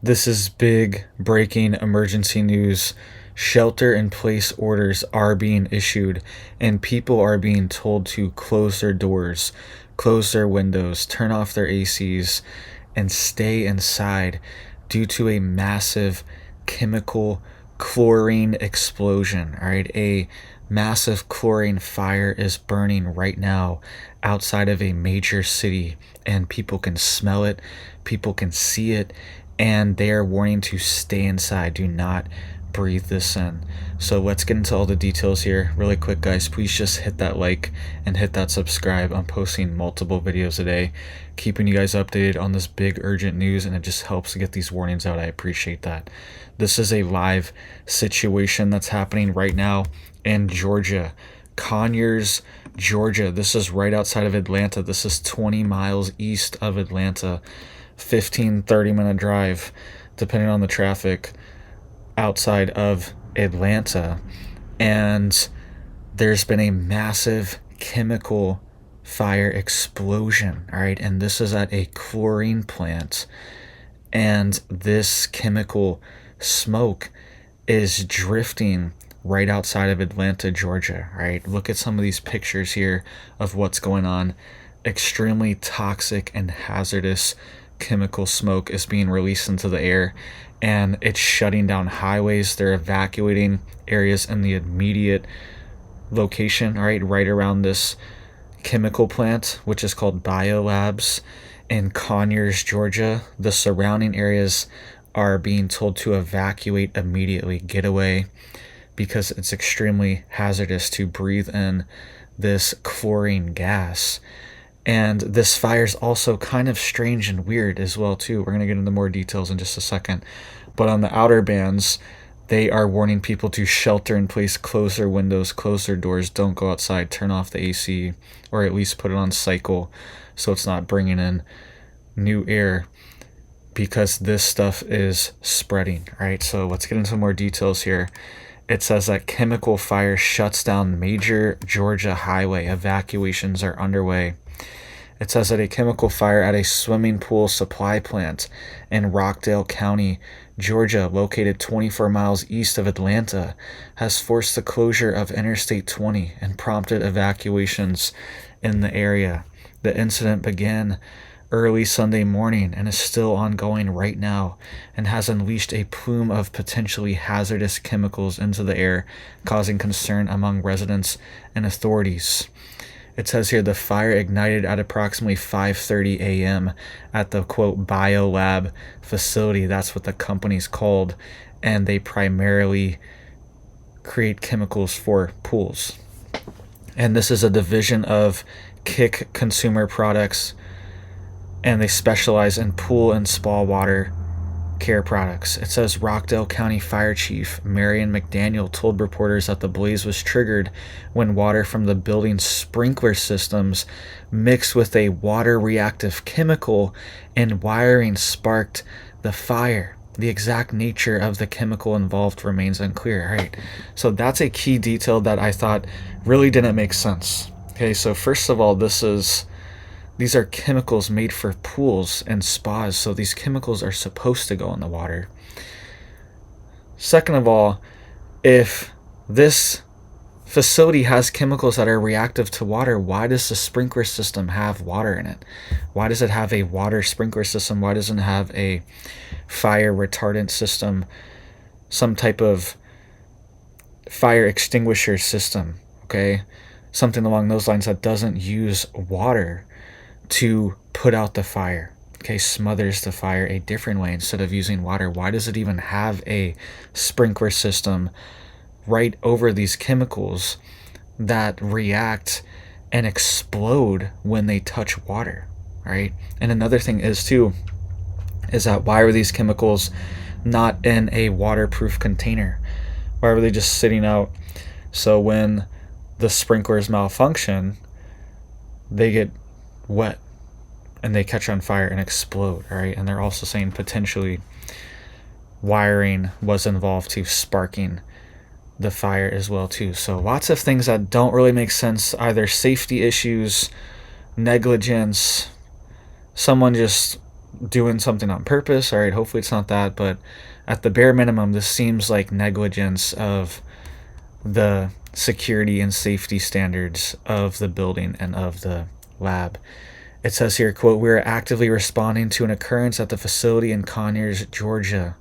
This is big breaking emergency news. Shelter in place orders are being issued, and people are being told to close their doors, close their windows, turn off their ACs, and stay inside due to a massive chemical chlorine explosion. All right, a massive chlorine fire is burning right now outside of a major city, and people can smell it, people can see it, and they are warning to stay inside. Do not breathe this in. So let's get into all the details here really quick, guys. Please just hit that like and hit that subscribe. I'm posting multiple videos a day, keeping you guys updated on this big urgent news, and it just helps to get these warnings out. I appreciate that. This is a live situation that's happening right now in Georgia, Conyers, Georgia. This is right outside of Atlanta. This is 20 miles east of Atlanta. 15-30 minute drive depending on the traffic outside of Atlanta. And there's been a massive chemical fire explosion. All right, and this is at a chlorine plant, and this chemical smoke is drifting right outside of Atlanta, Georgia. All right, look at some of these pictures here of what's going on. Extremely toxic and hazardous chemical smoke is being released into the air, and it's shutting down highways. They're evacuating areas in the immediate location, right around this chemical plant, which is called BioLabs in Conyers, Georgia. The surrounding areas are being told to evacuate immediately, get away, because it's extremely hazardous to breathe in this chlorine gas. And this fire is also kind of strange and weird as well too. We're going to get into more details in just a second. But on the outer bands, they are warning people to shelter in place, close their windows, close their doors, don't go outside, turn off the AC, or at least put it on cycle so it's not bringing in new air, because this stuff is spreading, right? So let's get into more details here. It says that chemical fire shuts down major Georgia highway. Evacuations are underway. It says that a chemical fire at a swimming pool supply plant in Rockdale County, Georgia, located 24 miles east of Atlanta, has forced the closure of Interstate 20 and prompted evacuations in the area. The incident began early Sunday morning and is still ongoing right now, and has unleashed a plume of potentially hazardous chemicals into the air, causing concern among residents and authorities. It says here the fire ignited at approximately 5:30 a.m. at the, quote, BioLab facility. That's what the company's called, and they primarily create chemicals for pools. And this is a division of Kick Consumer Products, and they specialize in pool and spa water care products. It says Rockdale County Fire Chief Marion McDaniel told reporters that the blaze was triggered when water from the building's sprinkler systems mixed with a water reactive chemical and wiring sparked the fire. The exact nature of the chemical involved remains unclear. All right, so that's a key detail that I thought really didn't make sense. Okay, so first of all, these are chemicals made for pools and spas, so these chemicals are supposed to go in the water. Second of all, if this facility has chemicals that are reactive to water, why does the sprinkler system have water in it? Why does it have a water sprinkler system? Why doesn't it have a fire retardant system, some type of fire extinguisher system, okay? Something along those lines that doesn't use water to put out the fire, okay? Smothers the fire a different way instead of using water. Why does it even have a sprinkler system right over these chemicals that react and explode when they touch water, right? And another thing is that why are these chemicals not in a waterproof container? Why are they just sitting out? So when the sprinklers malfunction, they get wet and they catch on fire and explode, right? And they're also saying potentially wiring was involved to sparking the fire as well too. So lots of things that don't really make sense, either safety issues, negligence, someone just doing something on purpose. All right, hopefully it's not that, but at the bare minimum, this seems like negligence of the security and safety standards of the building and of the lab. It says here, quote, "We are actively responding to an occurrence at the facility in Conyers, Georgia."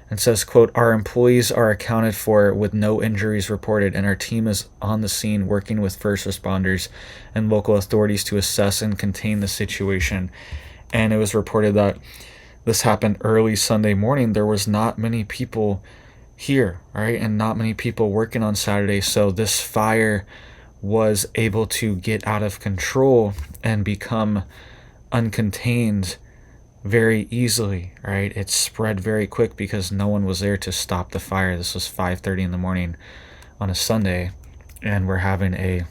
And says, quote, "Our employees are accounted for with no injuries reported, and our team is on the scene working with first responders and local authorities to assess and contain the situation." And it was reported that this happened early Sunday morning. There was not many people here, right? And not many people working on Saturday. So this fire was able to get out of control and become uncontained very easily, right? It spread very quick because no one was there to stop the fire. This was 5:30 in the morning on a Sunday, and we're having a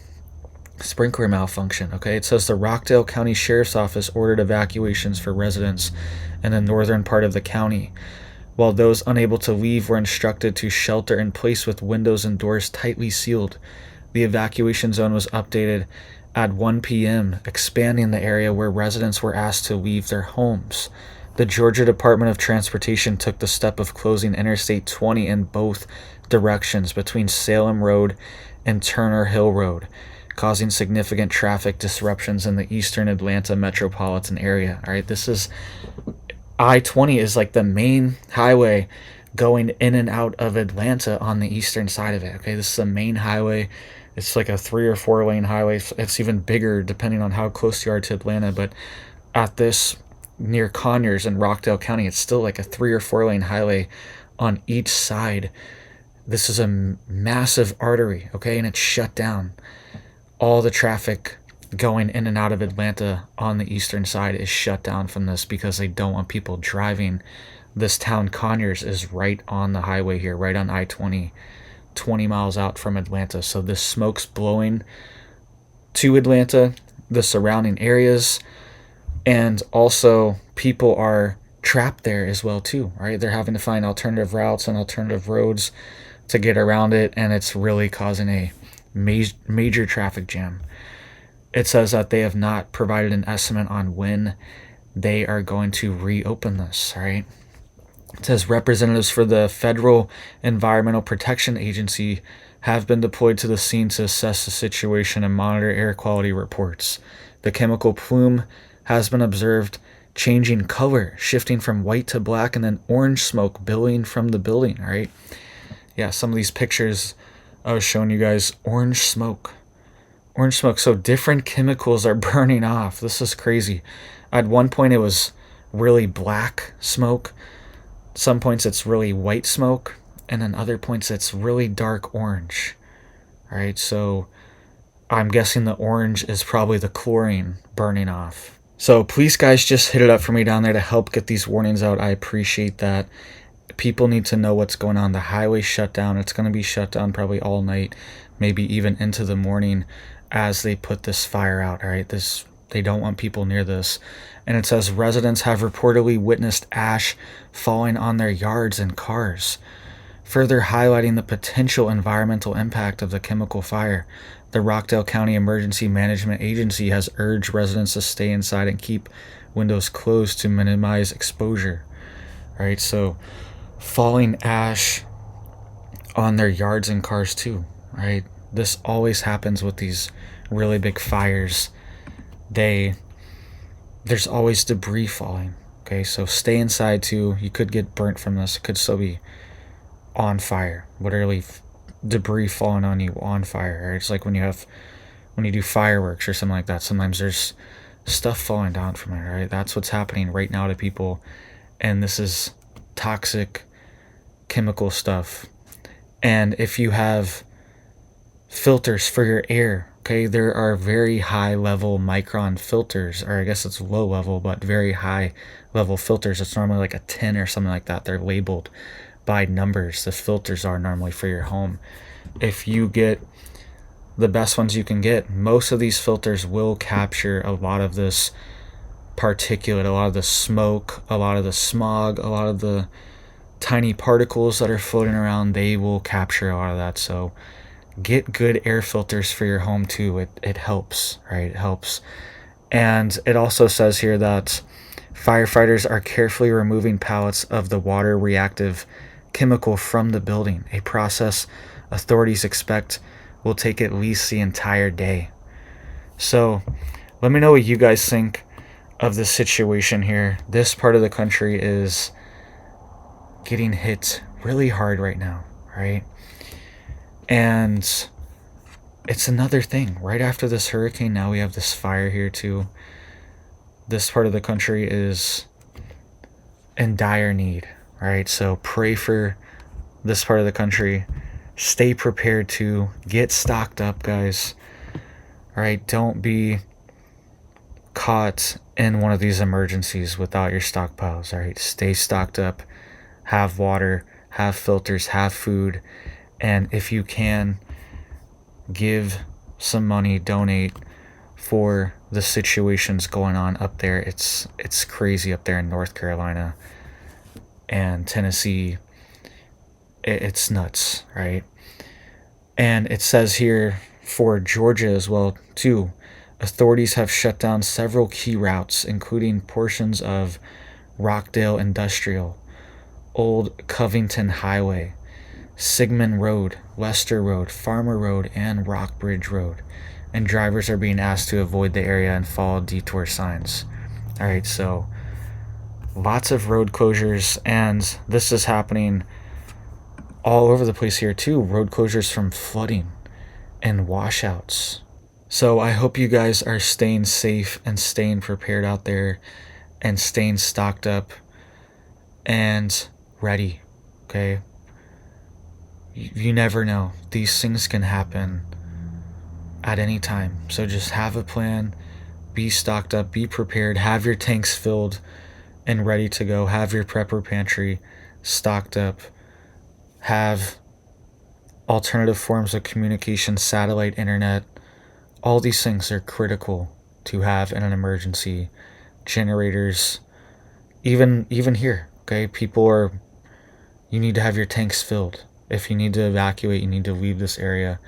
sprinkler malfunction. Okay, it says the Rockdale County Sheriff's Office ordered evacuations for residents in the northern part of the county, while those unable to leave were instructed to shelter in place with windows and doors tightly sealed. The evacuation zone was updated at 1 p.m., expanding the area where residents were asked to leave their homes. The Georgia Department of Transportation took the step of closing Interstate 20 in both directions between Salem Road and Turner Hill Road, causing significant traffic disruptions in the eastern Atlanta metropolitan area. All right, this is I-20 is like the main highway going in and out of Atlanta on the eastern side of it. Okay, this is the main highway. It's like a 3 or 4 lane highway. It's even bigger depending on how close you are to Atlanta. But at this near Conyers in Rockdale County, it's still like a 3 or 4 lane highway on each side. This is a massive artery, okay, and it's shut down. All the traffic going in and out of Atlanta on the eastern side is shut down from this because they don't want people driving. This town, Conyers, is right on the highway here, right on I-20, 20 miles out from Atlanta. So this smoke's blowing to Atlanta, the surrounding areas, and also people are trapped there as well too, right? They're having to find alternative routes and alternative roads to get around it, and it's really causing a major traffic jam. It says that they have not provided an estimate on when they are going to reopen this, right? It says representatives for the Federal Environmental Protection Agency have been deployed to the scene to assess the situation and monitor air quality reports. The chemical plume has been observed changing color, shifting from white to black, and then orange smoke billowing from the building, all right? Yeah, some of these pictures I was showing you guys, orange smoke. Orange smoke. So different chemicals are burning off. This is crazy. At one point it was really black smoke. Some points it's really white smoke. And then other points it's really dark orange. All right, so I'm guessing the orange is probably the chlorine burning off. So please, guys, just hit it up for me down there to help get these warnings out. I appreciate that. People need to know what's going on. The highway shut down. It's going to be shut down probably all night, maybe even into the morning as they put this fire out. All right, they don't want people near this. And it says residents have reportedly witnessed ash falling on their yards and cars, further highlighting the potential environmental impact of the chemical fire. The Rockdale County Emergency Management Agency has urged residents to stay inside and keep windows closed to minimize exposure. All right, so falling ash on their yards and cars too, right? This always happens with these really big fires. There's always debris falling. Okay, so stay inside too. You could get burnt from this. It could still be on fire. Literally debris falling on you on fire. Right? It's like when you do fireworks or something like that. Sometimes there's stuff falling down from it, right? That's what's happening right now to people. And this is toxic chemical stuff. And if you have filters for your air, okay, there are very high level micron filters, or I guess it's low level, but very high level filters. It's normally like a 10 or something like that. They're labeled by numbers. The filters are normally for your home. If you get the best ones you can get, most of these filters will capture a lot of this particulate, a lot of the smoke, a lot of the smog, a lot of the tiny particles that are floating around. They will capture a lot of that. So get good air filters for your home too. It helps, right? It helps. And it also says here that Firefighters are carefully removing pallets of the water reactive chemical from the building, a process authorities expect will take at least the entire day. So, let me know what you guys think of the situation here. This part of the country is getting hit really hard right now, right? And it's another thing. Right after this hurricane, now we have this fire here too. This part of the country is in dire need, right? So pray for this part of the country. Stay prepared to get stocked up, guys. All right, don't be caught in one of these emergencies without your stockpiles. All right, stay stocked up. Have water, have filters, have food, and if you can, give some money, donate for the situations going on up there. It's crazy up there in North Carolina and Tennessee. It's nuts, right? And it says here for Georgia as well too, authorities have shut down several key routes, including portions of Rockdale Industrial, Old Covington Highway, Sigmund Road, Lester Road, Farmer Road, and Rockbridge Road. And drivers are being asked to avoid the area and follow detour signs. All right, so lots of road closures, and this is happening all over the place here too. Road closures from flooding and washouts. So I hope you guys are staying safe and staying prepared out there and staying stocked up and ready, okay? You never know. These things can happen at any time. So just have a plan, be stocked up, be prepared, have your tanks filled and ready to go, have your prepper pantry stocked up, have alternative forms of communication, satellite internet. All these things are critical to have in an emergency. Generators, even here, okay? You need to have your tanks filled. If you need to evacuate, you need to leave this area,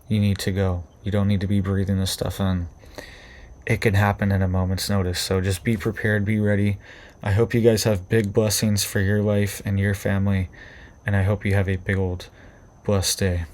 you need to go. You don't need to be breathing this stuff in. It can happen at a moment's notice. So just be prepared, be ready. I hope you guys have big blessings for your life and your family. And I hope you have a big old blessed day.